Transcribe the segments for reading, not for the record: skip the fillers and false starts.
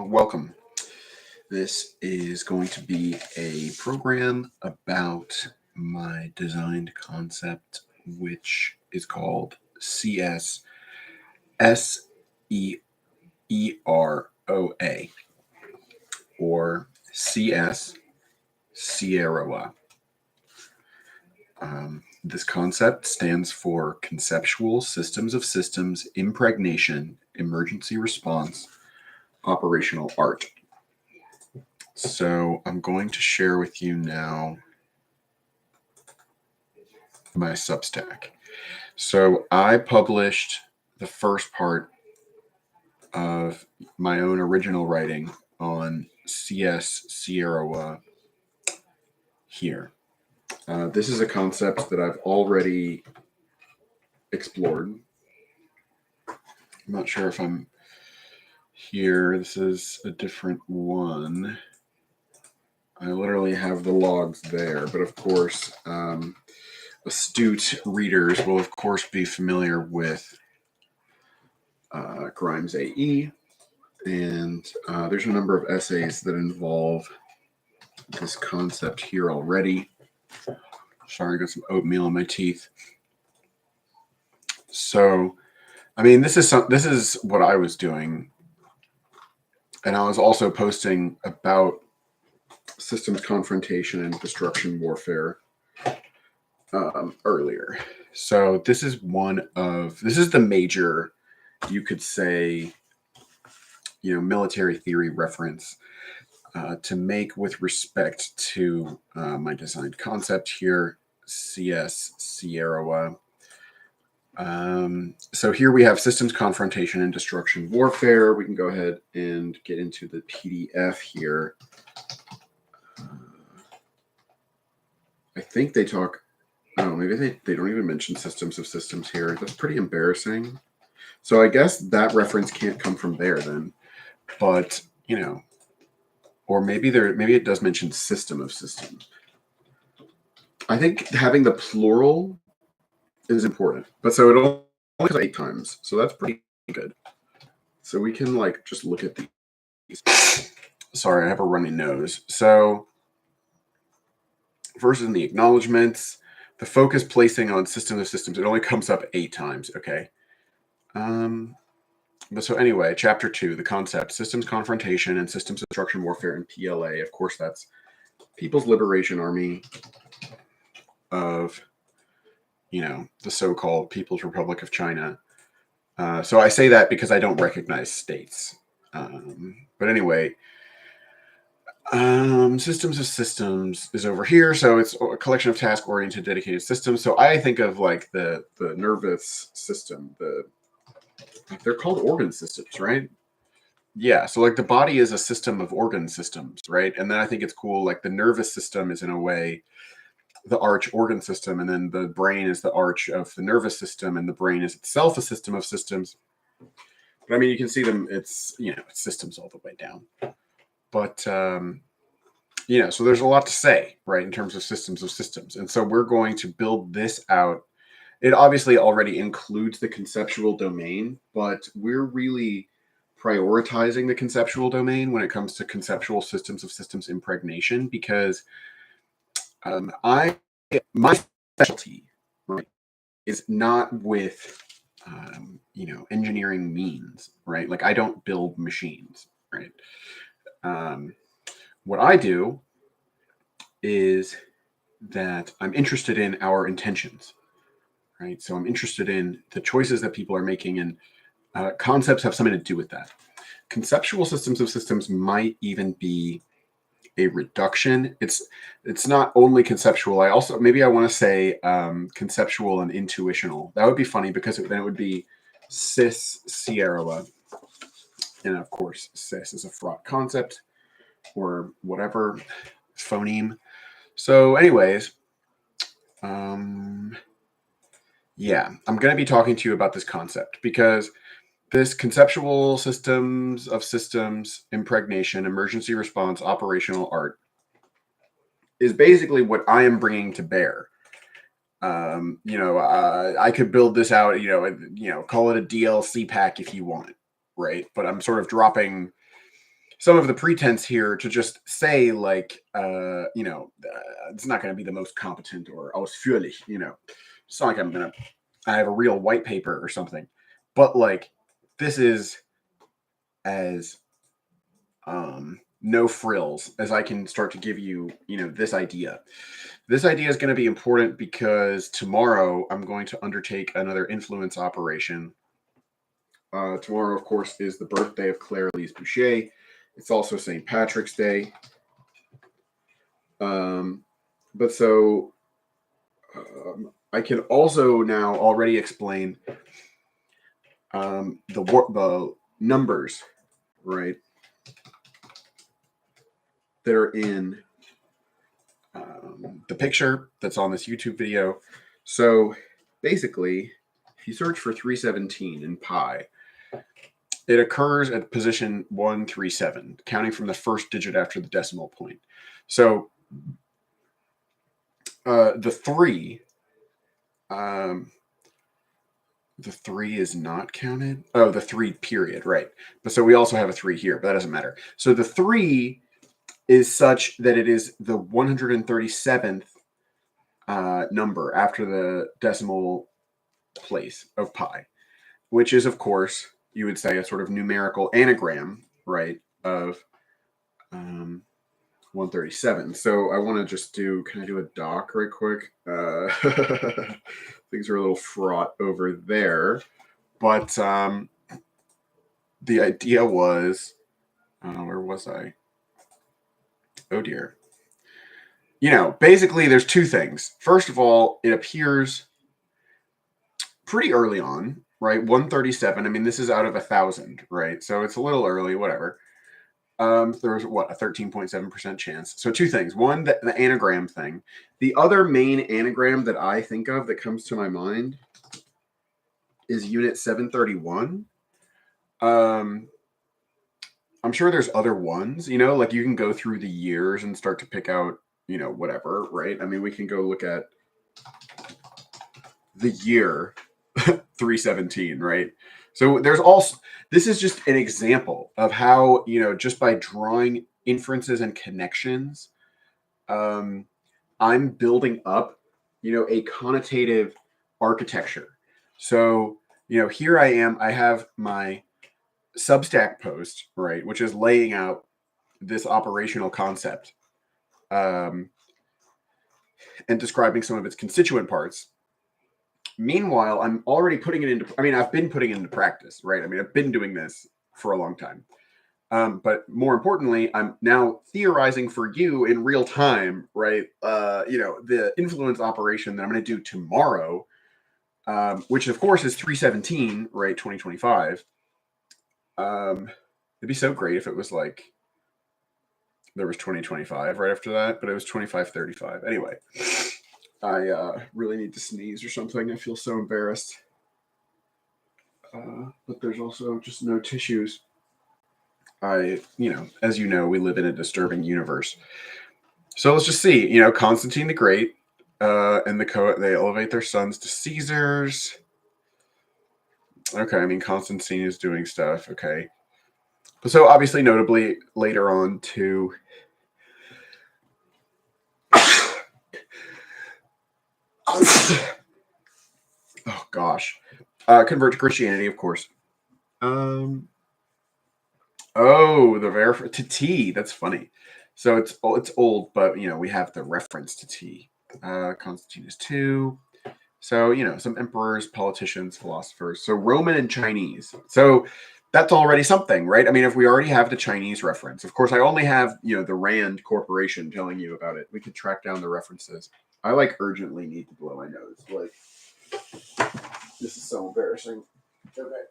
Welcome. This is going to be a program about my designed concept, which is called Cs-Sier-Oa, or Cs-Sier-Oa. This concept stands for Conceptual Systems of Systems, Impregnation, Emergency Response, Operational Art. So I'm going to share with you now my Substack. So I published the first part of my own original writing on Cs-Sier-Oa here. This is a concept that I've already explored. I'm not sure if I'm here. This is a different one. I literally have the logs there, but of course, astute readers will of course be familiar with Grimes AE, and there's a number of essays that involve this concept here already. Sorry, I got some oatmeal in my teeth. So, I mean, this is what I was doing, and I was also posting about systems confrontation and destruction warfare earlier. So this is the major, you could say, military theory reference to make with respect to my designed concept here, Cs-Sier-Oa. So here we have systems confrontation and destruction warfare. We can go ahead and get into the PDF here. I think they talk, maybe they don't even mention systems of systems here. That's pretty embarrassing. So I guess that reference can't come from there then. But, or maybe it does mention system of systems. I think having the plural is important. But so it only comes 8 times. So that's pretty good. So we can just look at these. Sorry, I have a runny nose. So first in the acknowledgments, the focus placing on system of systems, it only comes up 8 times. Okay. But so anyway, chapter 2, the concept, systems confrontation and systems destruction warfare in PLA. Of course, that's People's Liberation Army of, the so-called People's Republic of China. So I say that because I don't recognize states. But anyway, systems of systems is over here. So it's a collection of task-oriented dedicated systems. So I think of the nervous system, they're called organ systems, right? Yeah. So the body is a system of organ systems, right? And then I think it's cool. The nervous system is in a way the arch organ system, and then the brain is the arch of the nervous system, and the brain is itself a system of systems. But I mean, you can see them. It's it's systems all the way down. But so there's a lot to say, right, in terms of systems of systems. And so we're going to build this out. It obviously already includes the conceptual domain, but we're really prioritizing the conceptual domain when it comes to conceptual systems of systems impregnation, because my specialty, right, is not with engineering means, right? I don't build machines, right? What I do is that I'm interested in our intentions, right? So I'm interested in the choices that people are making, and concepts have something to do with that. Conceptual systems of systems might even be a reduction. It's not only conceptual. I want to say conceptual and intuitional. That would be funny, because then it would be Cis-Sier-Oa. And of course, cis is a fraught concept, or whatever phoneme. So anyways, yeah, I'm going to be talking to you about this concept, because this conceptual systems of systems impregnation, emergency response, operational art is basically what I am bringing to bear. I could build this out, call it a DLC pack if you want, right? But I'm sort of dropping some of the pretense here to just say like, it's not going to be the most competent or ausführlich, it's not like I have a real white paper or something, but like this is as no frills as I can start to give you, this idea. This idea is going to be important because tomorrow I'm going to undertake another influence operation. Tomorrow, of course, is the birthday of Claire Elise Boucher. It's also St. Patrick's Day. But so I can also now already explain the numbers, right, that are in the picture that's on this YouTube video. So basically, if you search for 317 in pi, it occurs at position 137, counting from the first digit after the decimal point. So the 3 is not counted. Oh, the 3 period, right. But so we also have a 3 here, but that doesn't matter. So the 3 is such that it is the 137th number after the decimal place of pi, which is, of course, you would say a sort of numerical anagram, right, of 137. So I want to just can I do a doc right quick? Things are a little fraught over there, but the idea was, where was I? Oh dear. Basically there's two things. First of all, it appears pretty early on, right? 137. I mean, this is out of 1,000, right? So it's a little early, whatever. There's a 13.7% chance. So two things. One, the anagram thing. The other main anagram that I think of that comes to my mind is unit 731. I'm sure there's other ones, like you can go through the years and start to pick out, whatever, right? I mean, we can go look at the year 317, right? So this is just an example of how, just by drawing inferences and connections, I'm building up, a connotative architecture. So, here I am, I have my Substack post, right, which is laying out this operational concept and describing some of its constituent parts. Meanwhile, I'm already putting it into, I've been putting it into practice, right? I've been doing this for a long time. But more importantly, I'm now theorizing for you in real time, right? The influence operation that I'm going to do tomorrow, which of course is 317, right? 2025. It'd be so great if it was like there was 2025 right after that, but it was 2535. Anyway, I really need to sneeze or something. I feel so embarrassed. But there's also just no tissues. As we live in a disturbing universe. So let's just see, Constantine the Great and they elevate their sons to Caesars. Okay, Constantine is doing stuff. Okay. But so obviously, notably, later on to oh gosh, convert to Christianity, of course. The to T. That's funny. So it's old, but we have the reference to T. Constantine is 2. So some emperors, politicians, philosophers. So Roman and Chinese. So that's already something, right? If we already have the Chinese reference, of course, I only have the Rand Corporation telling you about it. We could track down the references. I urgently need to blow my nose. This is so embarrassing. Okay.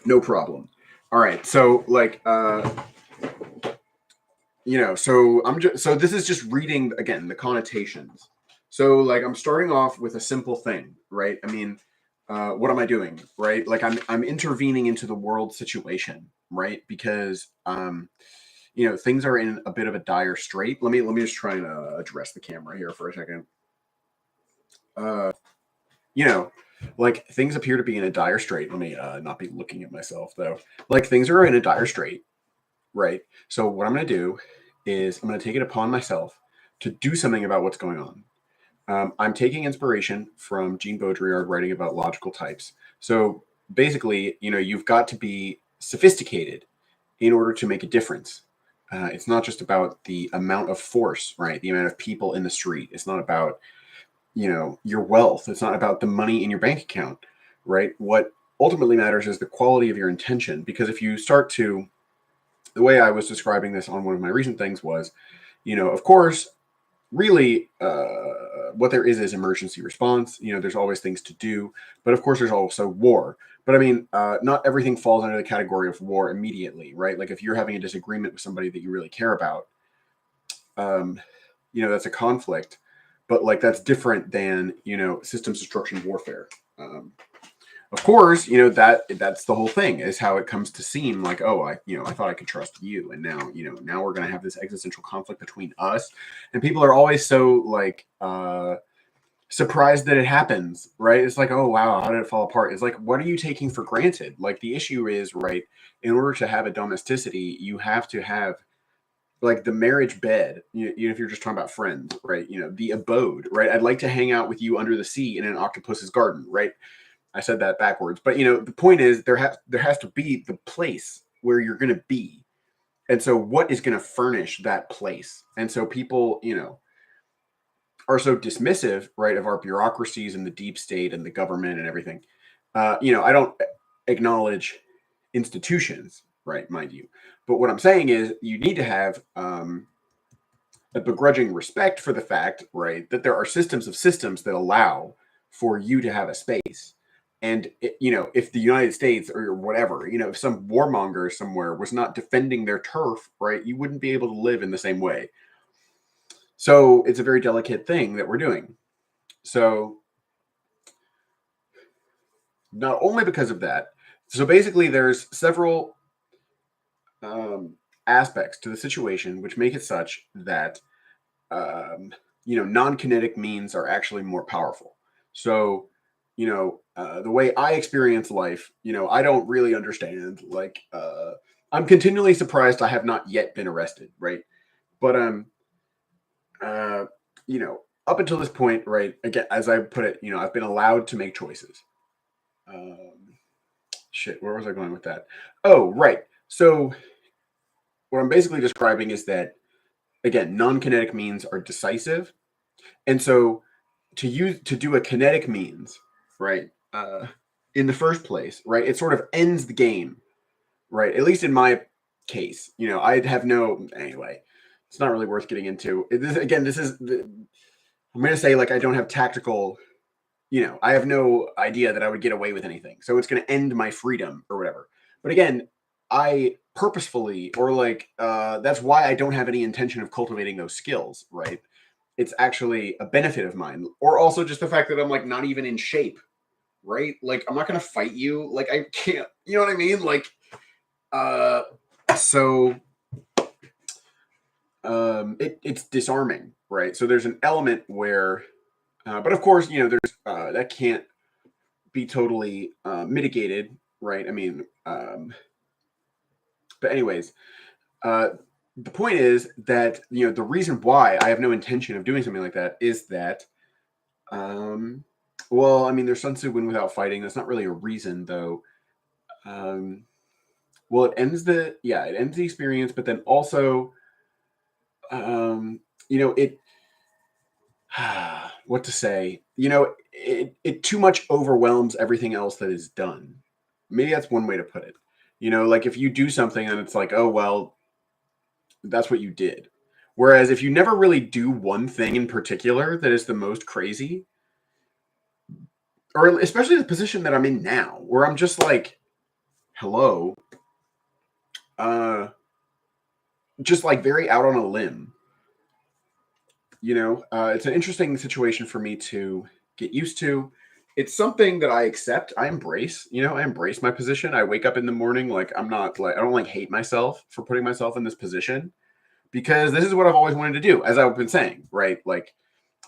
No problem. All right. So so this is just reading again the connotations. So I'm starting off with a simple thing, right? What am I doing, right? I'm intervening into the world situation, right? Because things are in a bit of a dire strait. Let me just try and address the camera here for a second. Like things appear to be in a dire strait. Let me not be looking at myself though. Like things are in a dire strait, right? So what I'm going to do is I'm going to take it upon myself to do something about what's going on. I'm taking inspiration from Jean Baudrillard writing about logical types. So basically, you've got to be sophisticated in order to make a difference. It's not just about the amount of force, right? The amount of people in the street. It's not about, your wealth. It's not about the money in your bank account, right? What ultimately matters is the quality of your intention. Because if you start to, the way I was describing this on one of my recent things was, of course, really what there is emergency response. There's always things to do, but of course there's also war. But I mean, not everything falls under the category of war immediately, right? Like if you're having a disagreement with somebody that you really care about, that's a conflict, but like that's different than systems destruction warfare. Of course, that's the whole thing, is how it comes to seem like, oh, I thought I could trust you, and now we're going to have this existential conflict between us, and people are always so like surprised that it happens, right? It's like, oh wow, how did it fall apart? It's like, what are you taking for granted? Like the issue is, right, in order to have a domesticity, you have to have like the marriage bed, if you're just talking about friends, right? The abode, right? I'd like to hang out with you under the sea in an octopus's garden, right? I said that backwards, but the point is there has to be the place where you're going to be, and so what is going to furnish that place? And so people, are so dismissive, right, of our bureaucracies and the deep state and the government and everything. I don't acknowledge institutions, right, mind you, but what I'm saying is you need to have a begrudging respect for the fact, right, that there are systems of systems that allow for you to have a space. And if the United States or whatever, if some warmonger somewhere was not defending their turf, right, you wouldn't be able to live in the same way. So it's a very delicate thing that we're doing. So not only because of that, so basically there's several aspects to the situation which make it such that non-kinetic means are actually more powerful. So the way I experience life, I don't really understand. Like, I'm continually surprised I have not yet been arrested, right? But uh, up until this point, right? Again, as I put it, I've been allowed to make choices. Shit, where was I going with that? Oh, right. So what I'm basically describing is that, again, non-kinetic means are decisive, and so to do a kinetic means, right? In the first place, right? It sort of ends the game, right? At least in my case, I'd have no anyway. It's not really worth getting into. This is I'm going to say like I don't have tactical. I have no idea that I would get away with anything, so it's going to end my freedom or whatever. But again, I purposefully or like that's why I don't have any intention of cultivating those skills, right? It's actually a benefit of mine, or also just the fact that I'm like not even in shape, right? Like I'm not gonna fight you, like I can't, you know what I mean? Like so it's disarming, right? So there's an element where but of course there's that can't be totally mitigated, right? I mean but anyways, the point is that the reason why I have no intention of doing something like that is that well, I mean, there's Sun Tzu win without fighting. That's not really a reason, though. Well, it ends the experience, but then also, it. What to say? It too much overwhelms everything else that is done. Maybe that's one way to put it. Like if you do something and it's like, oh well, that's what you did. Whereas if you never really do one thing in particular that is the most crazy, or especially the position that I'm in now, where I'm just like, hello, just like very out on a limb. It's an interesting situation for me to get used to. It's something that I accept. I embrace. I embrace my position. I wake up in the morning like I'm not like I don't like hate myself for putting myself in this position because this is what I've always wanted to do, as I've been saying, right? Like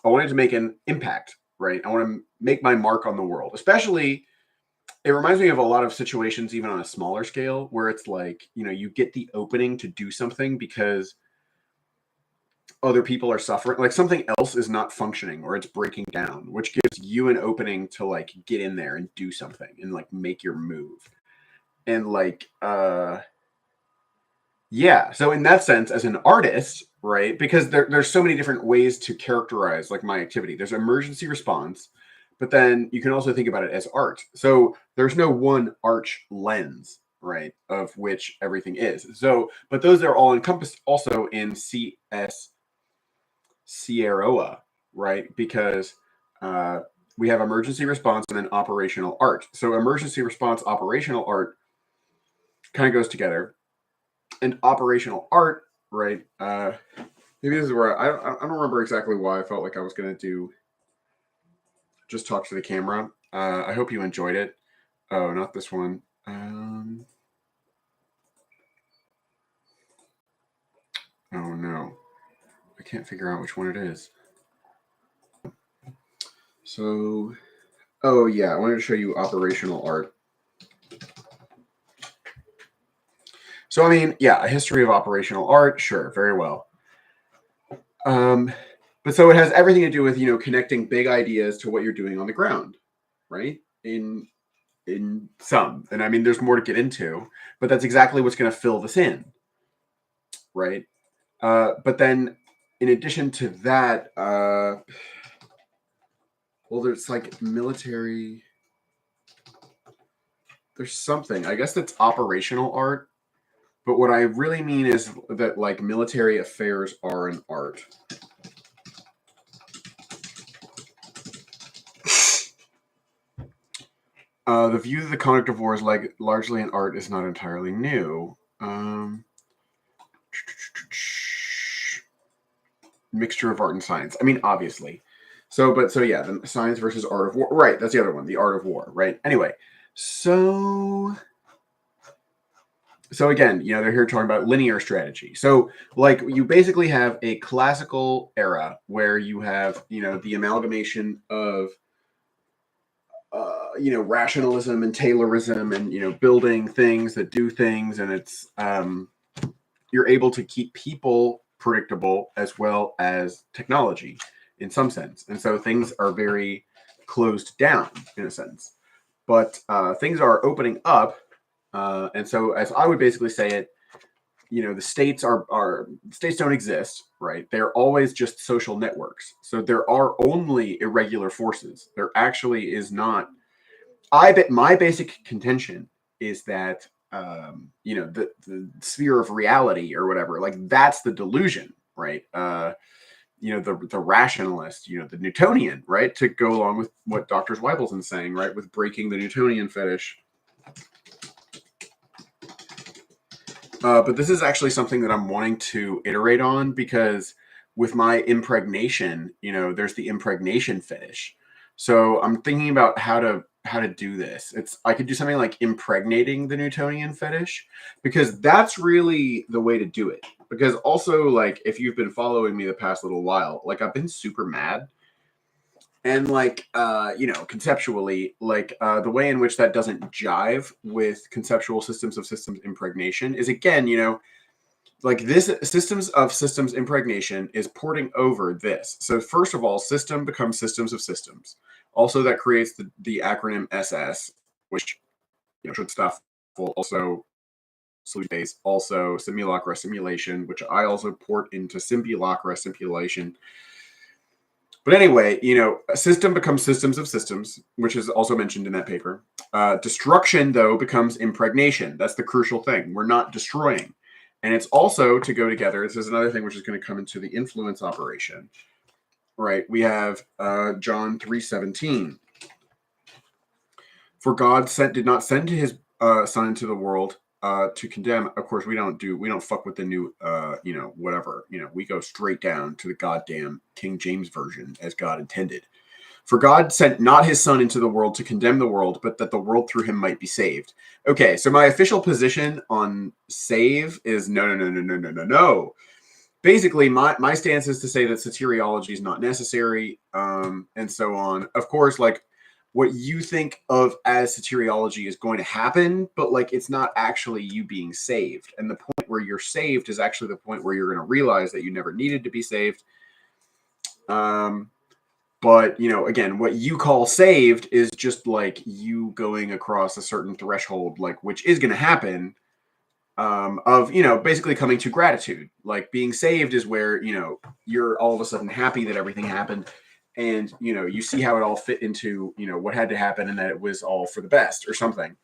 I wanted to make an impact right? I want to make my mark on the world. Especially, it reminds me of a lot of situations, even on a smaller scale, where it's like, you get the opening to do something because other people are suffering, like something else is not functioning or it's breaking down, which gives you an opening to like get in there and do something and like make your move. And like yeah, so in that sense, as an artist, right, because there's so many different ways to characterize like my activity. There's emergency response, but then you can also think about it as art. So there's no one arch lens, right, of which everything is. So, but those are all encompassed also in Cs-Sier-Oa, right? Because we have emergency response and then operational art. So emergency response, operational art kind of goes together. And operational art, right? Maybe this is where I don't remember exactly why I felt like I was going to just talk to the camera. I hope you enjoyed it. Oh, not this one. Oh no, I can't figure out which one it is. So, oh yeah, I wanted to show you operational art. So, I mean, yeah, a history of operational art, sure, very well. But so it has everything to do with, connecting big ideas to what you're doing on the ground, right? In some, and I mean, there's more to get into, but that's exactly what's going to fill this in, right? But then, in addition to that, well, there's like military. There's something, I guess, that's operational art. But what I really mean is that like military affairs are an art. The view that the conduct of war is like largely an art is not entirely new. Mixture of art and science. I mean, obviously. So yeah, the science versus art of war. Right, that's the other one, the art of war. Right. Anyway, so again, they're here talking about linear strategy. So like you basically have a classical era where you have the amalgamation of rationalism and Taylorism and building things that do things, and it's you're able to keep people predictable as well as technology in some sense, and so things are very closed down in a sense, but things are opening up, and so as I would basically say it, the states states don't exist, right? They're always just social networks. So there are only irregular forces. There actually is not. My basic contention is that the sphere of reality or whatever, like that's the delusion, right? The rationalist, the Newtonian, right? To go along with what Dr. Zweibelsen's saying, right? With breaking the Newtonian fetish. But this is actually something that I'm wanting to iterate on because with my impregnation, there's the impregnation fetish. So I'm thinking about how to do this. I could do something like impregnating the Newtonian fetish because that's really the way to do it. Because also, like, if you've been following me the past little while, like I've been super mad. And like, conceptually, like the way in which that doesn't jive with conceptual systems of systems impregnation is again, like this systems of systems impregnation is porting over this. So first of all, system becomes systems of systems. Also, that creates the acronym SS, which should stuff will also solution base, also simulacra simulation, which I also port into simulacra simulation. But anyway, a system becomes systems of systems, which is also mentioned in that paper. Destruction, though, becomes impregnation. That's the crucial thing. We're not destroying. And it's also to go together. This is another thing which is going to come into the influence operation. Right. We have John 3:17. For God did not send his son into the world to condemn. Of course, we don't fuck with the new, whatever. We go straight down to the goddamn King James Version as God intended. For God sent not his son into the world to condemn the world, but that the world through him might be saved. Okay, so my official position on save is no. basically, my stance is to say that soteriology is not necessary, and so on. Of course, like what you think of as soteriology is going to happen, but like it's not actually you being saved. And the point where you're saved is actually the point where you're going to realize that you never needed to be saved. But, you know, again, what you call saved is just like you going across a certain threshold, like which is going to happen, of, you know, basically coming to gratitude. Like being saved is where, you know, you're all of a sudden happy that everything happened. And, you know, you see how it all fit into, you know, what had to happen and that it was all for the best or something.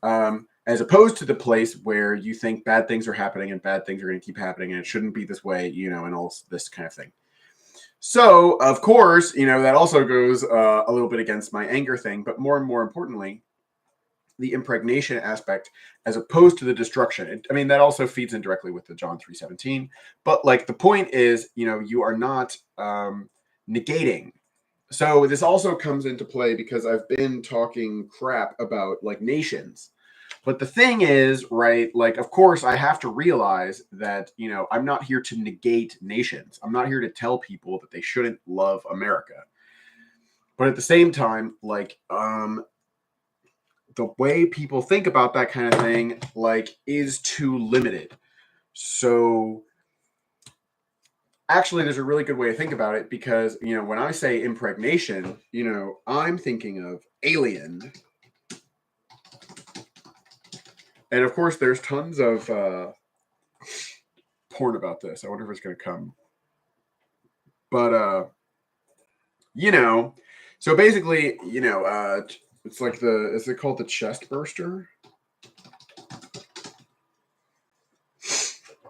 As opposed to the place where you think bad things are happening and bad things are going to keep happening and it shouldn't be this way, you know, and all this kind of thing. So, of course, you know, that also goes a little bit against my anger thing, but more and more importantly, the impregnation aspect as opposed to the destruction. I mean, that also feeds in directly with the John 3:17. But like the point is, you know, you are not negating. So this also comes into play because I've been talking crap about like nations. But the thing is, right, like, of course, I have to realize that, you know, I'm not here to negate nations. I'm not here to tell people that they shouldn't love America. But at the same time, like, the way people think about that kind of thing, like, is too limited. So actually, there's a really good way to think about it because, you know, when I say impregnation, you know, I'm thinking of alien. And of course, there's tons of porn about this. I wonder if it's going to come. But, you know, so basically, you know, it's like is it called the chest burster?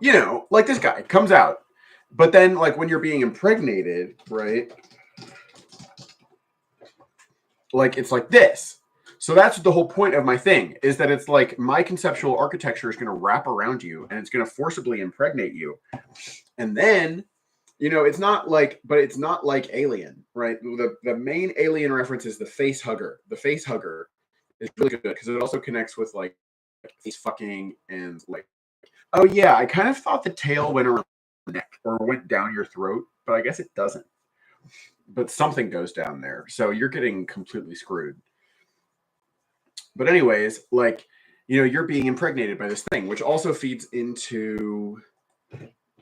You know, like this guy comes out. But then, like, when you're being impregnated, right? Like, it's like this. So that's the whole point of my thing, is that it's like my conceptual architecture is going to wrap around you and it's going to forcibly impregnate you. And then, you know, it's not like Alien, right? The main Alien reference is the face hugger. The face hugger is really good because it also connects with like face fucking and like, oh yeah, I kind of thought the tail went around the neck or went down your throat, but I guess it doesn't. But something goes down there. So you're getting completely screwed. But anyways, like, you know, you're being impregnated by this thing, which also feeds into,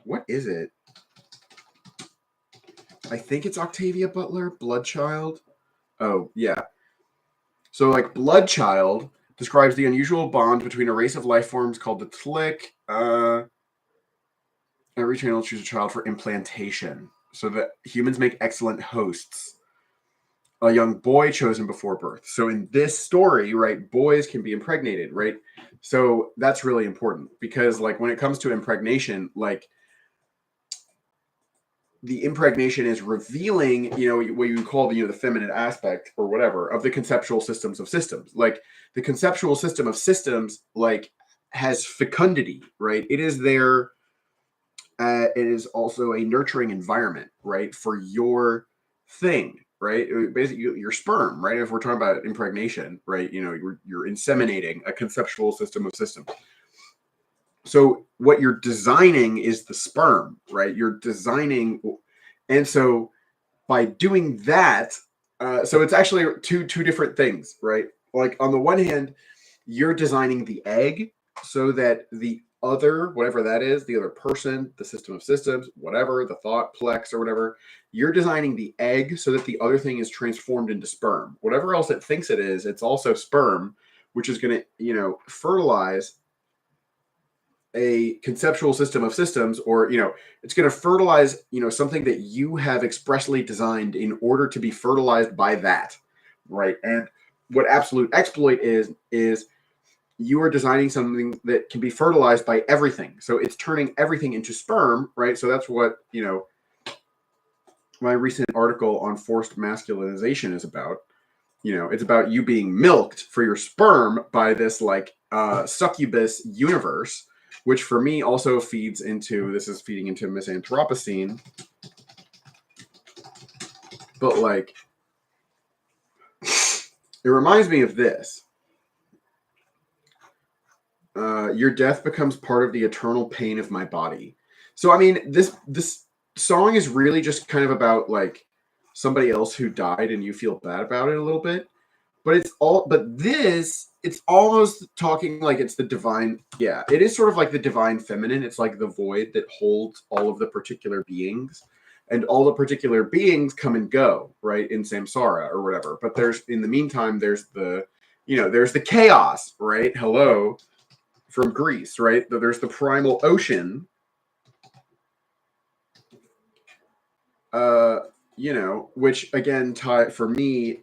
what is it? I think it's Octavia Butler, Bloodchild. Oh, yeah. So, like, Bloodchild describes the unusual bond between a race of life forms called the Tlick. Every trainer will choose a child for implantation so that humans make excellent hosts. A young boy chosen before birth. So in this story, right, boys can be impregnated, right? So that's really important because, like, when it comes to impregnation, like, the impregnation is revealing, you know, what you call the, you know, the feminine aspect or whatever of the conceptual systems of systems. Like, the conceptual system of systems, like, has fecundity, right? It is there. It is also a nurturing environment, right, for your thing, right? Basically, your sperm, right? If we're talking about impregnation, right? You know, you're inseminating a conceptual system of systems. So what you're designing is the sperm, right? You're designing, and so by doing that, so it's actually two different things, right? Like on the one hand, you're designing the egg so that the other, whatever that is, the other person, the system of systems, whatever, the thought plex or whatever, you're designing the egg so that the other thing is transformed into sperm. Whatever else it thinks it is, it's also sperm, which is going to, you know, fertilize a conceptual system of systems, or, you know, it's going to fertilize, you know, something that you have expressly designed in order to be fertilized by that, right? And what absolute exploit is you are designing something that can be fertilized by everything. So it's turning everything into sperm, right? So that's what, you know, my recent article on forced masculinization is about. You know, it's about you being milked for your sperm by this like succubus universe, which for me also feeds into, this is feeding into misanthropocene. But like, it reminds me of this. Your death becomes part of the eternal pain of my body. So I mean, this song is really just kind of about like somebody else who died and you feel bad about it a little bit. But this, it's almost talking like it's the divine. Yeah, it is sort of like the divine feminine. It's like the void that holds all of the particular beings, and all the particular beings come and go, right, in samsara or whatever. But there's, in the meantime, there's the, there's the chaos, right? Hello, from Greece, right? There's the primal ocean, which again, for me,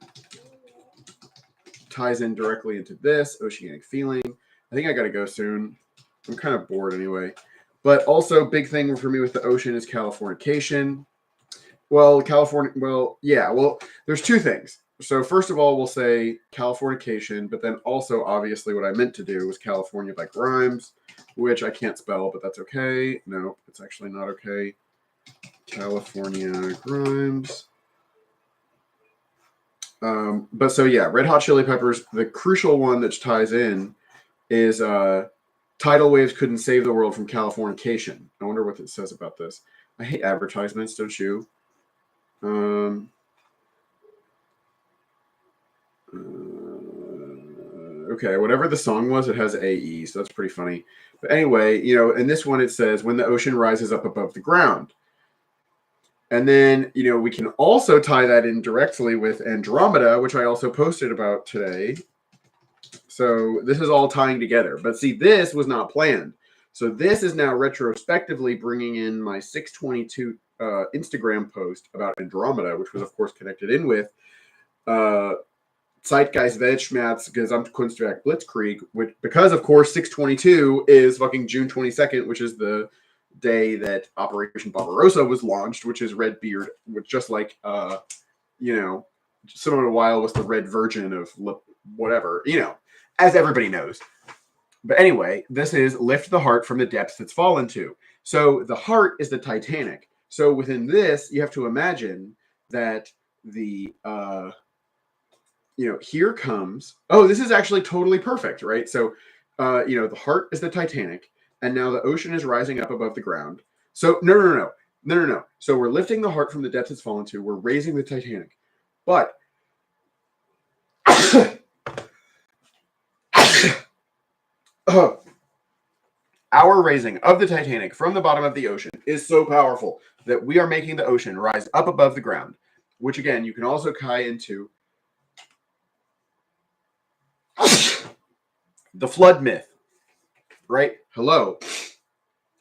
ties in directly into this oceanic feeling. I think I got to go soon. I'm kind of bored anyway. But also, big thing for me with the ocean is Californication. Well, there's two things. So first of all, we'll say Californication, but then also, obviously, what I meant to do was California by Grimes, which I can't spell, but that's okay. No, it's actually not okay. California Grimes. But so yeah, Red Hot Chili Peppers, the crucial one that ties in is tidal waves couldn't save the world from Californication. I wonder what it says about this. I hate advertisements, don't you? Okay, whatever the song was, it has AE, so that's pretty funny. But anyway, in this one it says, when the ocean rises up above the ground. And then, we can also tie that in directly with Andromeda, which I also posted about today. So this is all tying together. But see, this was not planned. So this is now retrospectively bringing in my 622 Instagram post about Andromeda, which was, of course, connected in with Zeitgeist Weltschmerz Gesamtkunstwerk Blitzkrieg, because, of course, 622 is fucking June 22nd, which is the day that Operation Barbarossa was launched, which is Redbeard, which just like, Simone Weil was the red virgin of whatever, as everybody knows. But anyway, this is lift the heart from the depths it's fallen to. So the heart is the Titanic. So within this, you have to imagine that the, here comes, this is actually totally perfect, right? So, the heart is the Titanic, and now the ocean is rising up above the ground. So, no. So we're lifting the heart from the depths it's fallen to. We're raising the Titanic. But our raising of the Titanic from the bottom of the ocean is so powerful that we are making the ocean rise up above the ground, which again, you can also tie into the flood myth, right? Hello.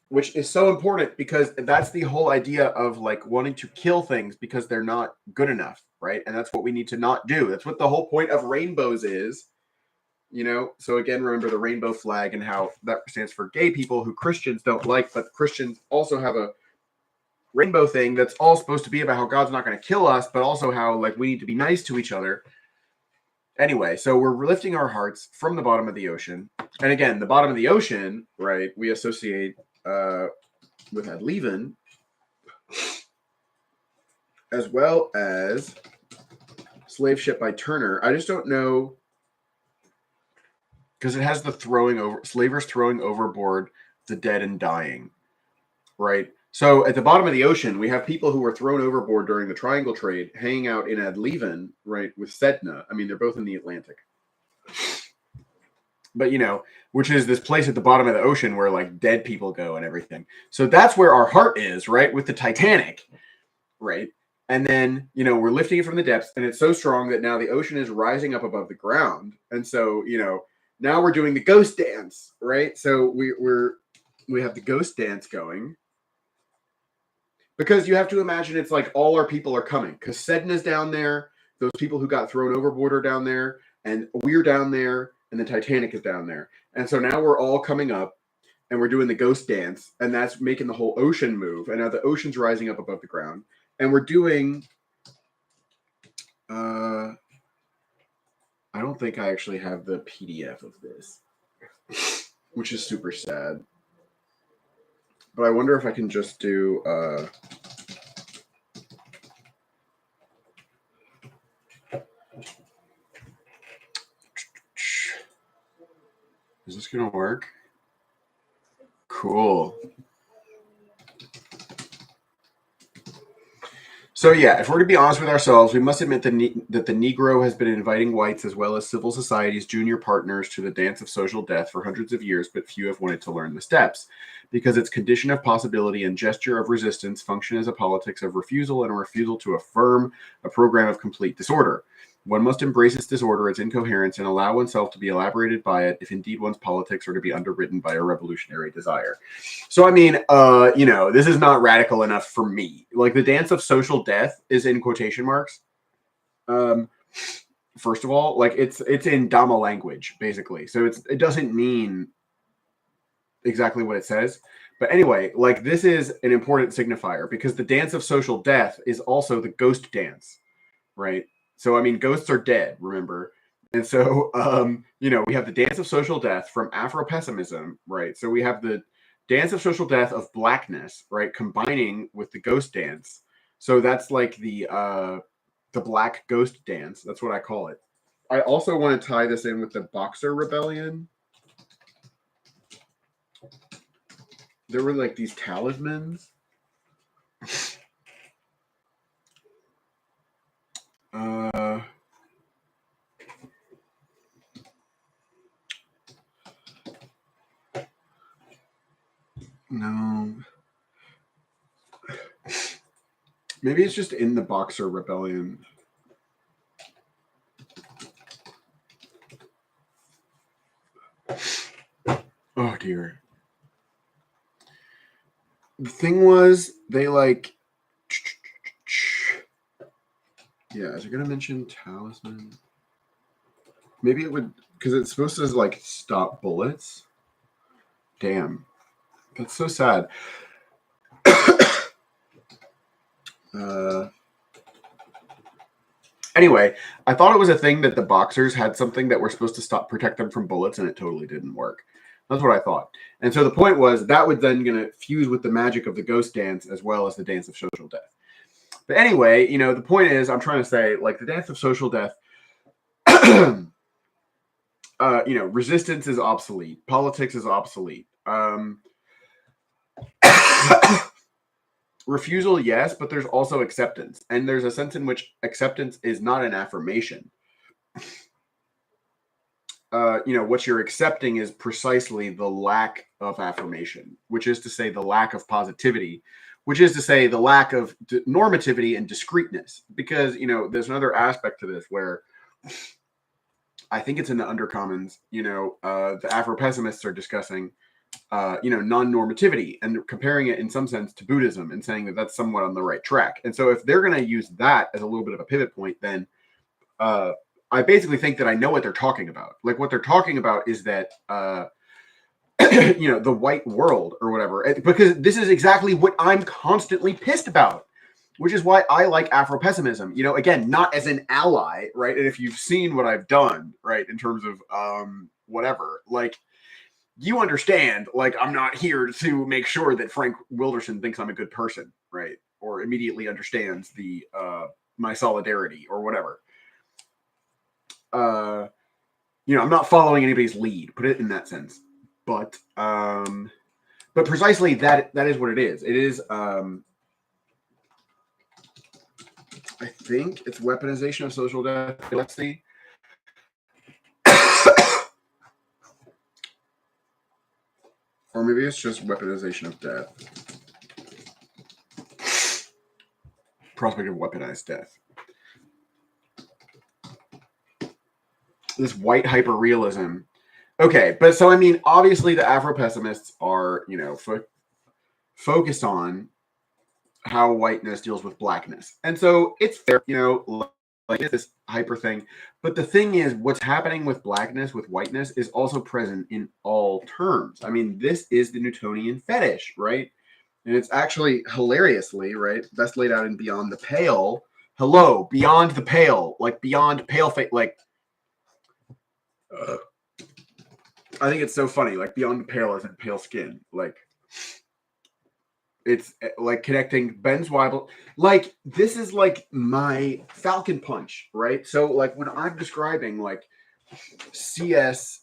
Which is so important because that's the whole idea of like wanting to kill things because they're not good enough, right? And that's what we need to not do. That's what the whole point of rainbows is, So again, remember the rainbow flag and how that stands for gay people who Christians don't like, but Christians also have a rainbow thing that's all supposed to be about how God's not going to kill us, but also how like we need to be nice to each other. Anyway, so we're lifting our hearts from the bottom of the ocean. And again, the bottom of the ocean, right, we associate with Ad Leven, as well as Slave Ship by Turner. I just don't know, because it has the slavers throwing overboard the dead and dying, right? So at the bottom of the ocean, we have people who were thrown overboard during the Triangle Trade hanging out in Ad Leven, right, with Sedna. I mean, they're both in the Atlantic. But, which is this place at the bottom of the ocean where, like, dead people go and everything. So that's where our heart is, right, with the Titanic, right? And then, we're lifting it from the depths, and it's so strong that now the ocean is rising up above the ground. And so, now we're doing the ghost dance, right? So we have the ghost dance going. Because you have to imagine it's like all our people are coming. Because Sedna's down there, those people who got thrown overboard are down there, and we're down there, and the Titanic is down there. And so now we're all coming up, and we're doing the ghost dance, and that's making the whole ocean move. And now the ocean's rising up above the ground. And we're doing... I don't think I actually have the PDF of this, which is super sad. But I wonder if I can just do... Is this going to work? Cool. So yeah, if we're to be honest with ourselves, we must admit that the Negro has been inviting whites as well as civil society's junior partners to the dance of social death for hundreds of years, but few have wanted to learn the steps, because its condition of possibility and gesture of resistance function as a politics of refusal and a refusal to affirm a program of complete disorder. One must embrace its disorder, its incoherence, and allow oneself to be elaborated by it if indeed one's politics are to be underwritten by a revolutionary desire. So I mean, this is not radical enough for me. Like the dance of social death is in quotation marks. Um, first of all, like it's in Dama language basically, so it doesn't mean exactly what it says. But anyway, like this is an important signifier because the dance of social death is also the ghost dance, right? So I mean, ghosts are dead, remember? And so we have the dance of social death from Afro-pessimism, right? So we have the dance of social death of blackness, right, combining with the ghost dance. So that's like the black ghost dance. That's what I call it. I also want to tie this in with the Boxer Rebellion. There were like these talismans. No. Maybe it's just in the Boxer Rebellion. Oh dear. The thing was, they like. Yeah, is it gonna mention talisman? Maybe it would, because it's supposed to like stop bullets. Damn, that's so sad. Anyway, I thought it was a thing that the boxers had something that were supposed to protect them from bullets, and it totally didn't work. That's what I thought. And so the point was that would then gonna fuse with the magic of the ghost dance as well as the dance of social death. But anyway, the point is, I'm trying to say, like the dance of social death. Resistance is obsolete. Politics is obsolete. Refusal, yes, but there's also acceptance. And there's a sense in which acceptance is not an affirmation. What you're accepting is precisely the lack of affirmation, which is to say the lack of positivity, which is to say the lack of normativity and discreteness. Because, there's another aspect to this where I think it's in the Undercommons, the Afro-pessimists are discussing non-normativity and comparing it in some sense to Buddhism and saying that that's somewhat on the right track. And so if they're going to use that as a little bit of a pivot point, then I basically think that I know what they're talking about. Like what they're talking about is that, the white world or whatever, because this is exactly what I'm constantly pissed about, which is why I like Afro-pessimism, again, not as an ally, right? And if you've seen what I've done, right, in terms of whatever, like, you understand, like, I'm not here to make sure that Frank Wilderson thinks I'm a good person, right? Or immediately understands my solidarity or whatever. I'm not following anybody's lead, put it in that sense. But precisely that is what it is. It is, I think it's weaponization of social death. Let's see. Or maybe it's just weaponization of death. Prospect of weaponized death. This white hyperrealism. Okay, but so I mean, obviously the Afro-pessimists are, focused on how whiteness deals with blackness, and so it's fair, like it's this hyper thing. But the thing is, what's happening with blackness, with whiteness, is also present in all terms. I mean, this is the Newtonian fetish, right? And it's actually hilariously, right, best laid out in Beyond the Pale. Hello, Beyond the Pale, like beyond pale face, like. I think it's so funny, like Beyond the Pale as in pale skin, like. It's like connecting Ben's Weibel. Like, this is like my Falcon Punch, right? So, like, when I'm describing like Cs-Sier-Oa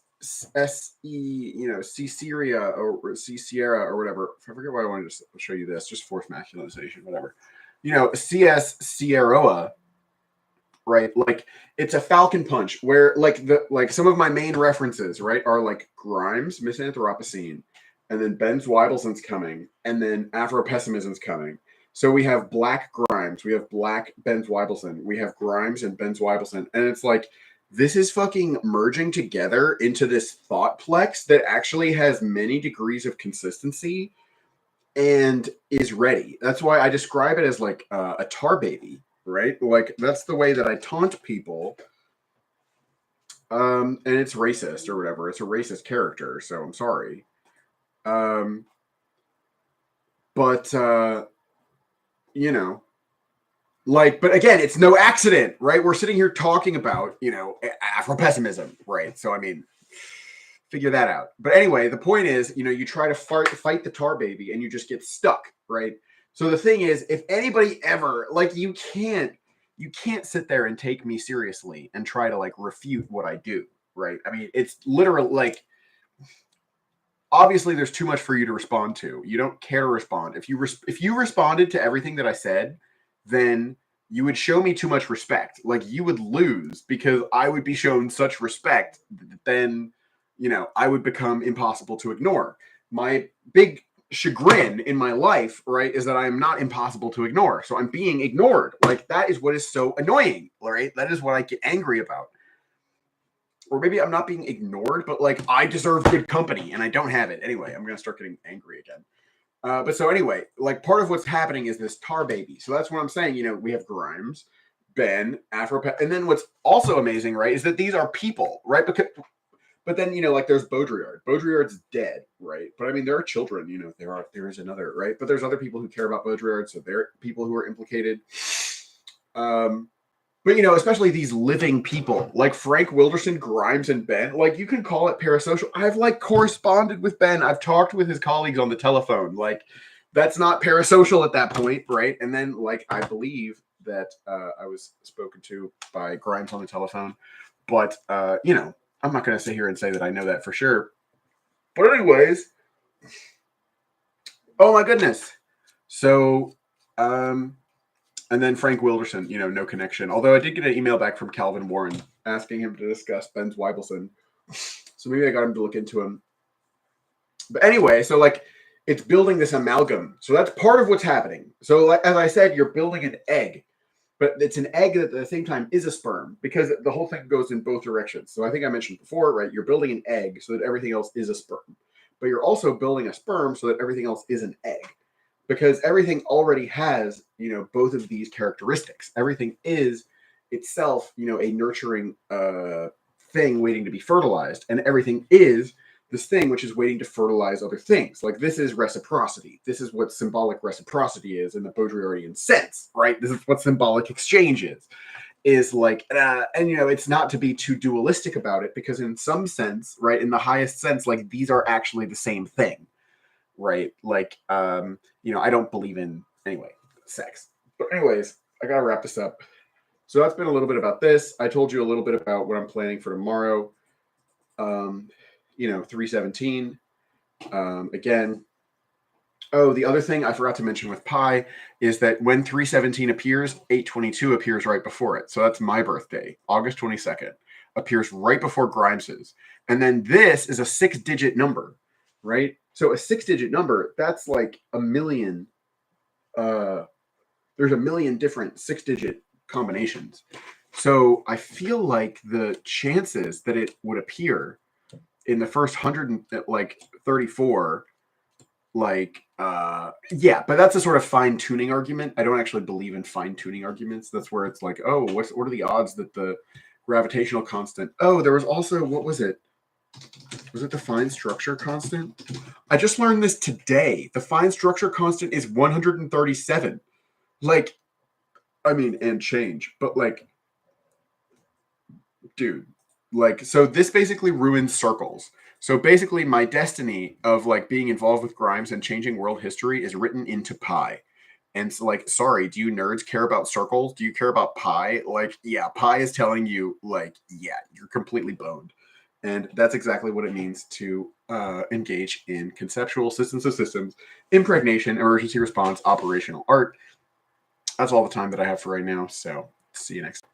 or Cs-Sier-Oa or whatever, I forget why I wanted to show you this, just force masculinization, whatever. Cs-Sier-Oa, right? Like it's a Falcon Punch where like some of my main references, right, are like Grimes, Misanthropocene, and then Ben Zweibelsen's coming, and then Afro-Pessimism's coming. So we have Black Grimes, we have Black Ben Zweibelsen, we have Grimes and Ben Zweibelsen, and it's like this is fucking merging together into this thoughtplex that actually has many degrees of consistency and is ready. That's why I describe it as like a tar baby, right? Like that's the way that I taunt people. And it's racist or whatever. It's a racist character, so I'm sorry. Um, but you know, like, but again, it's no accident, right? We're sitting here talking about, Afro-pessimism, right? So I mean, figure that out. But anyway, the point is, you try to fight the tar baby and you just get stuck, right? So the thing is, if anybody ever like you can't sit there and take me seriously and try to like refute what I do, right? I mean, it's literally like obviously there's too much for you to respond to. You don't care to respond. If you responded to everything that I said, then you would show me too much respect. Like you would lose because I would be shown such respect that then I would become impossible to ignore. My big chagrin in my life, right, is that I am not impossible to ignore. So I'm being ignored. Like that is what is so annoying, right? That is what I get angry about. Or maybe I'm not being ignored, but like I deserve good company and I don't have it. Anyway, I'm going to start getting angry again. But so anyway, like part of what's happening is this tar baby. So that's what I'm saying. We have Grimes, Ben, Afro, and then what's also amazing, right, is that these are people, right? But then like there's Baudrillard. Baudrillard's dead, right? But I mean there are children. There is another, right? But there's other people who care about Baudrillard, so there are people who are implicated. But especially these living people like Frank Wilderson, Grimes, and Ben, like you can call it parasocial. I've like corresponded with Ben. I've talked with his colleagues on the telephone. Like that's not parasocial at that point, right? And then like I believe that I was spoken to by Grimes on the telephone, but I'm not going to sit here and say that I know that for sure. But anyways, oh my goodness. So, and then Frank Wilderson, no connection. Although I did get an email back from Calvin Warren asking him to discuss Ben Zweibelsen. So maybe I got him to look into him. But anyway, so like it's building this amalgam. So that's part of what's happening. So like, as I said, you're building an egg. But it's an egg that at the same time is a sperm because the whole thing goes in both directions. So I think I mentioned before, right? You're building an egg so that everything else is a sperm. But you're also building a sperm so that everything else is an egg. Because everything already has, both of these characteristics. Everything is itself, a nurturing thing waiting to be fertilized. And everything is this thing which is waiting to fertilize other things. Like this is reciprocity. This is what symbolic reciprocity is in the Baudrillardian sense, right? This is what symbolic exchange is like, and it's not to be too dualistic about it because in some sense, right, in the highest sense, like these are actually the same thing, right? Like, I don't believe in, anyway, sex. But anyways, I gotta wrap this up. So that's been a little bit about this. I told you a little bit about what I'm planning for tomorrow. 317. Again, the other thing I forgot to mention with pi is that when 317 appears, 822 appears right before it. So that's my birthday, August 22nd, appears right before Grimes's. And then this is a 6-digit number, right? So a 6-digit number, that's like a million. There's a million different 6-digit combinations. So I feel like the chances that it would appear in the first 134, but that's a sort of fine tuning argument. I don't actually believe in fine tuning arguments. That's where it's like, oh, what are the odds that the gravitational constant? Oh, there was also, what was it? Was it the fine structure constant? I just learned this today. The fine structure constant is 137. Like, I mean, and change, but like, dude, like, so this basically ruins circles. So basically my destiny of like being involved with Grimes and changing world history is written into pi. And so like, sorry, do you nerds care about circles? Do you care about pi? Like, yeah, pi is telling you like, yeah, you're completely boned. And that's exactly what it means to engage in conceptual systems of systems, impregnation, emergency response, operational art. that's all the time that I have for right now. So see you next time.